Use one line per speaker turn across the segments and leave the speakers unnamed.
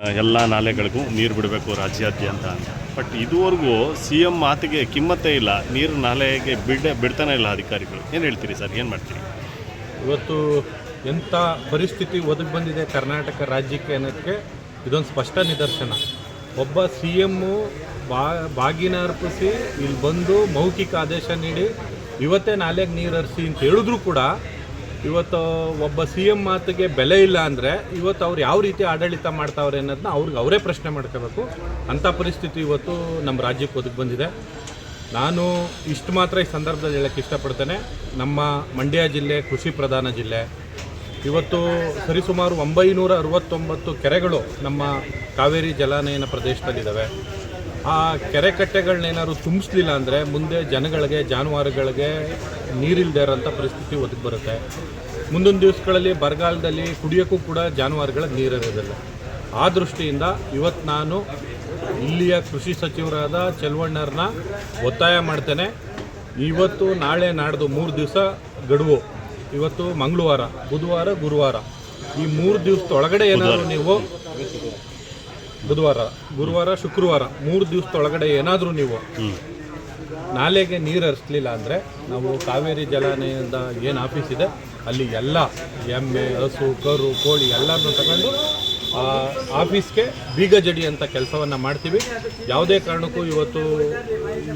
ಎಲ್ಲ ನಾಲೆಗಳಿಗೂ ನೀರು ಬಿಡಬೇಕು ರಾಜ್ಯಾದ್ಯಂತ ಅಂತ. ಬಟ್ ಇದುವರೆಗೂ CM ಮಾತಿಗೆ ಕಿಮ್ಮತ್ತೇ ಇಲ್ಲ, ನೀರು ನಾಲೆಗೆ ಬಿಡ್ತಾನೆ ಇಲ್ಲ ಅಧಿಕಾರಿಗಳು. ಏನು ಹೇಳ್ತೀರಿ ಸರ್, ಏನು ಮಾಡ್ತೀರಿ?
ಇವತ್ತು ಎಂಥ ಪರಿಸ್ಥಿತಿ ಒದಗಿ ಬಂದಿದೆ ಕರ್ನಾಟಕ ರಾಜ್ಯಕ್ಕೆ ಅನ್ನೋದಕ್ಕೆ ಇದೊಂದು ಸ್ಪಷ್ಟ ನಿದರ್ಶನ. ಒಬ್ಬ CM ಬಾಗಿನ ಅರ್ಪಿಸಿ ಇಲ್ಲಿ ಬಂದು ಮೌಖಿಕ ಆದೇಶ ನೀಡಿ ಇವತ್ತೇ ನಾಲೆಗೆ ನೀರು ಹರಿಸಿ ಅಂತ ಹೇಳಿದ್ರು ಕೂಡ ಇವತ್ತು ಒಬ್ಬ CM ಮಾತಿಗೆ ಬೆಲೆ ಇಲ್ಲ ಅಂದರೆ ಇವತ್ತು ಅವ್ರು ಯಾವ ರೀತಿ ಆಡಳಿತ ಮಾಡ್ತಾವ್ರೆ ಅನ್ನೋದನ್ನ ಅವರೇ ಪ್ರಶ್ನೆ ಮಾಡ್ಕೋಬೇಕು. ಅಂಥ ಪರಿಸ್ಥಿತಿ ಇವತ್ತು ನಮ್ಮ ರಾಜ್ಯಕ್ಕೆ ಒದಗಿ ಬಂದಿದೆ. ನಾನು ಇಷ್ಟು ಮಾತ್ರ ಈ ಸಂದರ್ಭದಲ್ಲಿ ಹೇಳೋಕ್ಕೆ ಇಷ್ಟಪಡ್ತೇನೆ. ನಮ್ಮ ಮಂಡ್ಯ ಜಿಲ್ಲೆ ಕೃಷಿ ಪ್ರಧಾನ ಜಿಲ್ಲೆ. ಇವತ್ತು ಸರಿಸುಮಾರು 969 ಕೆರೆಗಳು ನಮ್ಮ ಕಾವೇರಿ ಜಲಾನಯನ ಪ್ರದೇಶದಲ್ಲಿದ್ದಾವೆ. ಆ ಕೆರೆ ಕಟ್ಟೆಗಳನ್ನೇನಾದ್ರು ತುಂಬಿಸ್ಲಿಲ್ಲ ಅಂದರೆ ಮುಂದೆ ಜನಗಳಿಗೆ ಜಾನುವಾರುಗಳಿಗೆ ನೀರಿಲ್ಲದೆ ಇರೋಂಥ ಪರಿಸ್ಥಿತಿ ಒದಗಿ ಬರುತ್ತೆ. ಮುಂದಿನ ದಿವಸಗಳಲ್ಲಿ ಬರಗಾಲದಲ್ಲಿ ಕುಡಿಯೋಕ್ಕೂ ಕೂಡ ಜಾನುವಾರುಗಳಿಗೆ ನೀರಿರೋದಿಲ್ಲ. ಆ ದೃಷ್ಟಿಯಿಂದ ಇವತ್ತು ನಾನು ಇಲ್ಲಿಯ ಕೃಷಿ ಸಚಿವರಾದ ಚೆಲುವಣ್ಣವ್ರನ್ನ ಒತ್ತಾಯ ಮಾಡ್ತೇನೆ. ಇವತ್ತು ನಾಳೆ ನಾಡ್ದು 3 ದಿವಸ ಗಡುವು. ಇವತ್ತು ಮಂಗಳವಾರ, ಬುಧವಾರ, ಗುರುವಾರ, ಈ 3 ದಿವಸದೊಳಗಡೆ ಏನಾದರೂ ನೀವು ಗುರುವಾರ, ಶುಕ್ರವಾರ 3 ದಿವಸದೊಳಗಡೆ ಏನಾದರೂ ನೀವು ನಾಲೆಗೆ ನೀರು ಹರಿಸಲಿಲ್ಲ ಅಂದರೆ ನಾವು ಕಾವೇರಿ ಜಲಾನಯದ ಏನು ಆಫೀಸ್ ಇದೆ ಅಲ್ಲಿ ಎಲ್ಲ ಎಮ್ಮೆ, ಹಸು, ಕರು, ಕೋಳಿ ಎಲ್ಲರನ್ನೂ ತಗೊಂಡು ಆಫೀಸ್ಗೆ ಬೀಗ ಜಡಿ ಅಂತ ಕೆಲಸವನ್ನು ಮಾಡ್ತೀವಿ. ಯಾವುದೇ ಕಾರಣಕ್ಕೂ ಇವತ್ತು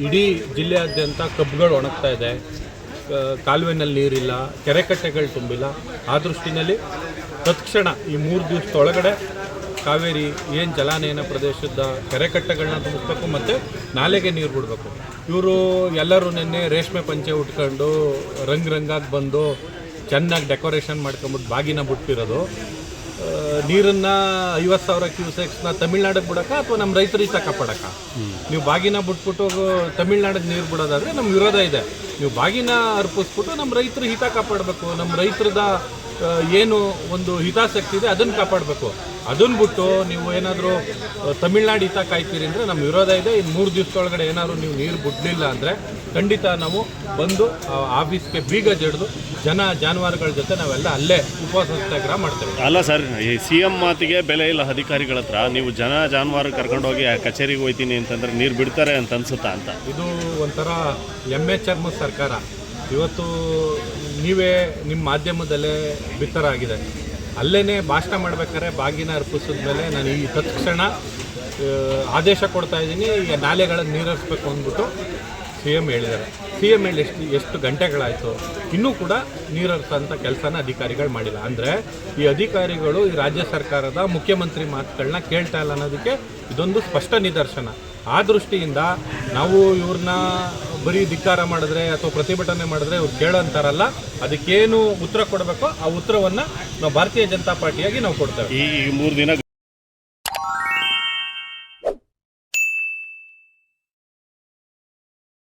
ಇಡೀ ಜಿಲ್ಲೆಯಾದ್ಯಂತ ಕಬ್ಬುಗಳು ಒಣಗ್ತಾ ಇದೆ, ಕಾಲುವೆನಲ್ಲಿ ನೀರಿಲ್ಲ, ಕೆರೆಕಟ್ಟೆಗಳು ತುಂಬಿಲ್ಲ. ಆ ದೃಷ್ಟಿನಲ್ಲಿ ತತ್ಕ್ಷಣ ಈ 3 ದಿವಸದೊಳಗಡೆ ಕಾವೇರಿ ಏನು ಜಲಾನಯನ ಪ್ರದೇಶದ ಕೆರೆಕಟ್ಟೆಗಳನ್ನ ತುಂಬಿಸ್ಬೇಕು ಮತ್ತು ನಾಲೆಗೆ ನೀರು ಬಿಡಬೇಕು. ಇವರು ಎಲ್ಲರೂ ನಿನ್ನೆ ರೇಷ್ಮೆ ಪಂಚೆ ಉಟ್ಕೊಂಡು ರಂಗಾಗಿ ಬಂದು ಚೆನ್ನಾಗಿ ಡೆಕೋರೇಷನ್ ಮಾಡ್ಕೊಂಬಿಟ್ಟು ಬಾಗಿನ ಬಿಟ್ಟಿರೋದು. ನೀರನ್ನು 50,000 ಕ್ಯೂಸೆಕ್ಸ್ನ ತಮಿಳ್ನಾಡಿಗೆ ಬಿಡೋಕ್ಕ ಅಥವಾ ನಮ್ಮ ರೈತರ ಹಿತ ಕಾಪಾಡೋಕ್ಕ? ನೀವು ಬಾಗಿನ ಬಿಟ್ಬಿಟ್ಟು ತಮಿಳ್ನಾಡಿಗೆ ನೀರು ಬಿಡೋದಾದರೆ ನಮ್ಮ ವಿರೋಧ ಇದೆ. ನೀವು ಬಾಗಿನ ಅರ್ಪಿಸ್ಬಿಟ್ಟು ನಮ್ಮ ರೈತರ ಹಿತ ಕಾಪಾಡಬೇಕು, ನಮ್ಮ ರೈತರದ ಏನು ಒಂದು ಹಿತಾಸಕ್ತಿ ಇದೆ ಅದನ್ನು ಕಾಪಾಡಬೇಕು. ಅದನ್ನು ಬಿಟ್ಟು ನೀವು ಏನಾದರೂ ತಮಿಳ್ನಾಡು ಹಿತ ಕಾಯ್ತೀರಿ ಅಂದರೆ ನಮ್ಮ ವಿರೋಧ ಇದೆ. ಇನ್ನು 3 ದಿವಸದೊಳಗಡೆ ಏನಾದರೂ ನೀವು ನೀರು ಬಿಡಲಿಲ್ಲ ಅಂದರೆ ಖಂಡಿತ ನಾವು ಬಂದು ಆಫೀಸ್ಗೆ ಬೀಗ ಜಡಿದು ಜಾನುವಾರುಗಳ ಜೊತೆ ನಾವೆಲ್ಲ ಅಲ್ಲೇ ಉಪವಾಸ ಸತ್ಯಾಗ್ರಹ ಮಾಡ್ತೇವೆ.
ಅಲ್ಲ ಸರ್, ಈ CM ಮಾತಿಗೆ ಬೆಲೆ ಇಲ್ಲ ಅಧಿಕಾರಿಗಳ ಹತ್ರ. ನೀವು ಜಾನುವಾರು ಕರ್ಕೊಂಡೋಗಿ ಕಚೇರಿಗೆ ಹೋಗ್ತೀನಿ ಅಂತಂದ್ರೆ ನೀರು ಬಿಡ್ತಾರೆ ಅಂತ ಅನ್ಸುತ್ತಾ ಅಂತ?
ಇದು ಒಂಥರ ಎಮ್ಮೆ ಚರ್ಮದ ಸರ್ಕಾರ. ಇವತ್ತು ನೀವೇ ನಿಮ್ಮ ಮಾಧ್ಯಮದಲ್ಲೇ ಬಿತ್ತರಾಗಿದೆ. ಅಲ್ಲೇ ಭಾಷಣ ಮಾಡ್ಬೇಕಾದ್ರೆ ಬಾಗಿನ ಅರ್ಪಿಸಿದ ಮೇಲೆ ನಾನು ಈ ತತ್ಕ್ಷಣ ಆದೇಶ ಕೊಡ್ತಾ ಇದ್ದೀನಿ, ಈಗ ನಾಲೆಗಳಿಗೆ ನೀರು ಹರಿಸ್ಬೇಕು ಅಂದ್ಬಿಟ್ಟು CM ಹೇಳಿದ್ದಾರೆ. CM ಹೇಳಿ ಎಷ್ಟು ಗಂಟೆಗಳಾಯಿತು, ಇನ್ನೂ ಕೂಡ ನೀರು ಹರಿಸೋಂಥ ಕೆಲಸನ ಅಧಿಕಾರಿಗಳು ಮಾಡಿಲ್ಲ. ಅಂದರೆ ಈ ಅಧಿಕಾರಿಗಳು ಈ ರಾಜ್ಯ ಸರ್ಕಾರದ ಮುಖ್ಯಮಂತ್ರಿ ಮಾತುಗಳನ್ನ ಕೇಳ್ತಾ ಇಲ್ಲ ಅನ್ನೋದಕ್ಕೆ ಇದೊಂದು ಸ್ಪಷ್ಟ ನಿದರ್ಶನ. ಆ ದೃಷ್ಟಿಯಿಂದ ನಾವು ಇವ್ರನ್ನ ಬರೀ ಧಿಕ್ಕಾರ ಮಾಡಿದ್ರೆ ಅಥವಾ ಪ್ರತಿಭಟನೆ ಮಾಡಿದ್ರೆ ಇವ್ರು ಕೇಳೋಂತಾರಲ್ಲ. ಅದಕ್ಕೇನು ಉತ್ತರ ಕೊಡಬೇಕೋ ಆ ಉತ್ತರವನ್ನು ನಾವು ಭಾರತೀಯ ಜನತಾ ಪಾರ್ಟಿಯಾಗಿ ನಾವು ಕೊಡ್ತೇವೆ.
ಈ 3 ದಿನ